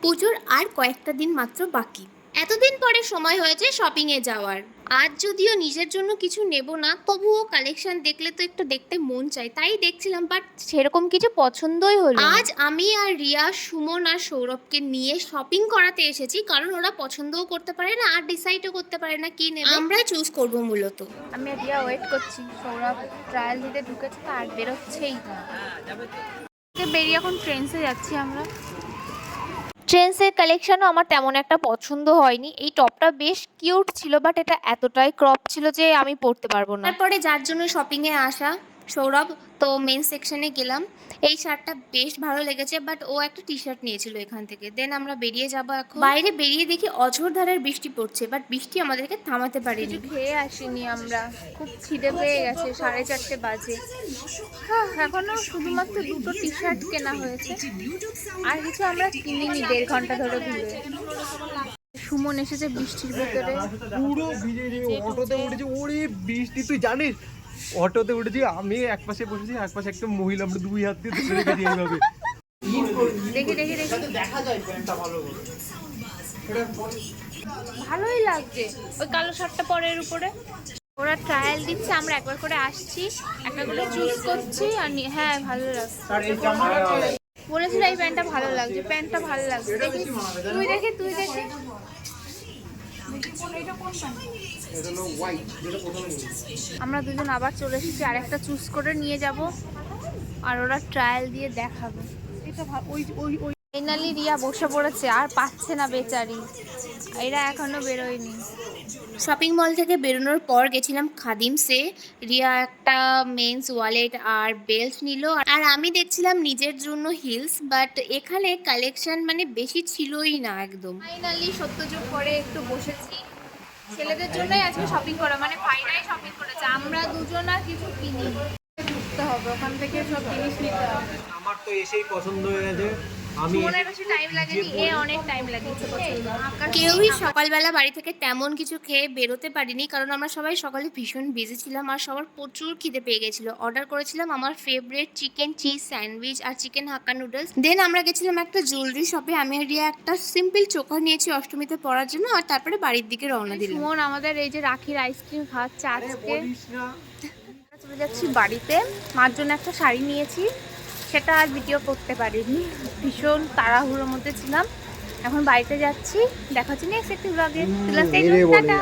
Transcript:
পুজোর আর কয়েকটা দিন মাত্র বাকি। এতদিন পরে সময় হয়েছে শপিংয়ে যাওয়ার। আজ যদিও নিজের জন্য কিছু নেব না, তবুও কালেকশন দেখলে তো একটু দেখতে মন চায়, তাই দেখছিলাম, বাট সেরকম কিছু পছন্দই হলো না। আজ আমি আর রিয়া, সুমন আর সৌরভকে নিয়ে শপিং করাতে এসেছি, কারণ ওরা পছন্দও করতে পারে না আর ডিসাইডও করতে পারে না কি নেবে, আমরা চুজ করব মূলত। আমি আর রিয়া ওয়েট করছি, সৌরভ ট্রায়াল দিতে ঢুকেছে তো আর বেরোচ্ছেই না। বেরিয়ে এখন ট্রেন্সে যাচ্ছি আমরা। ট্রেন্সের কালেকশনও আমার তেমন একটা পছন্দ হয়নি। এই টপটা বেশ কিউট ছিল, বাট এটা এতটাই ক্রপ ছিল যে আমি পরতে পারবো না। তারপরে যার জন্য শপিংয়ে আসা সৌরভ, তো মেন সেকশনে গেলাম। এই শার্টটা বেশ ভালো লেগেছে, বাট ও একটা টি শার্ট নিয়েছিল এখান থেকে। দেন আমরা বেরিয়ে যাবো এখন। বাইরে বেরিয়ে দেখি অঝোরধারার বৃষ্টি পড়ছে, বাট বৃষ্টি আমাদেরকে থামাতে পারেনি। কিছু খেয়ে আসিনি আমরা, খুব খিদে পেয়ে গেছে, 4:30 বাজে। হ্যাঁ, এখনো শুধুমাত্র দুটো টি শার্ট কেনা হয়েছে, আর কিছু আমরা কিনিনি 1.5 ঘন্টা ধরে ঘুরে। সুমন এসেছে বৃষ্টির ভেতরে, পুরো ভিজে অটোতে উঠেছি। ওরে বৃষ্টি, তুই জানিস অটোতে উঠেছি আমি, এক পাশে বসেছি, এক পাশে একটা মহিলা, আমরা দুই হাত দিয়ে ধরে রেখেছি এইভাবে। দেখি দেখি দেখি, দেখা যায় প্যান্টটা ভালো করে। ভালোই লাগছে ওই কালো শার্টটা পরের উপরে। ওরা ট্রায়াল দিচ্ছে, আমরা একবার করে আসছি, একটা করে চুজ করছি আর হ্যাঁ ভালো লাগছে। বলেছিল এই প্যান্টটা ভালো লাগছে, প্যান্টটা ভালো লাগছে। দেখি তুই দেখি, তুই দেখি। আমরা দুজন আবার চলে এসেছি, আর একটা চুজ করে নিয়ে যাব, আর ওরা ট্রায়াল দিয়ে দেখাবে। এটা ওই ওই ওই ফাইনালি রিয়া বসে পড়েছে, আর পাচ্ছে না বেচারি, এরা এখনো বেরোয়নি। শপিং মল থেকে বেরোনোর পর গেছিলাম খাদিমসে। রিয়া একটা মেন্স ওয়ালেট আর বেল্ট নিল, আর আমি দেখছিলাম নিজের জন্য হিলস, বাট এখানে কালেকশন মানে বেশি ছিলই না একদম। ফাইনালি সত্যযুগ পরে একটু বসেছি। ছেলেদের জন্যই আজকে শপিং করা, মানে ভাইরাই শপিং করেছে, আমরা দুজন আর কিছু কিনি। ঢুকতে হবে ওখান থেকে, সব জিনিস নিতে হবে। আমার তো এসেই পছন্দ হয়ে গেছে। আমি মনের বেশি টাইম লাগেনি, এ অনেক টাইম লাগিয়েছে পছন্দ। কেউই সকালবেলা বাড়ি থেকে তেমন কিছু খেয়ে বেরোতে পারিনি, কারণ আমরা সবাই সকালে ভীষণ বিজি ছিলাম আর সবার প্রচুর খিদে পেয়ে গেছিলো। অর্ডার করেছিলাম আমার ফেভারিট চিকেন চিজ স্যান্ডউইচ আর চিকেন হাক্কা নুডলস। দেন আমরা গেছিলাম একটা জুয়েলারি শপে। আমি আর রিয়া একটা সিম্পল চোখা নিয়েছি অষ্টমীতে পরার জন্য, আর তারপরে বাড়ির দিকে রওনা দিলাম। সুমন আমাদের এই যে রাখির আইসক্রিম খাওয়াচ্ছে আজকে। চলে যাচ্ছি বাড়িতে, মার জন্য একটা শাড়ি নিয়েছি, সেটা আর ভিডিও করতে পারিনি, ভীষণ তাড়াহুড়োর মধ্যে ছিলাম। এখন বাড়িতে যাচ্ছি, দেখা হচ্ছে নেক্সট একটি ব্লগে। টাটা।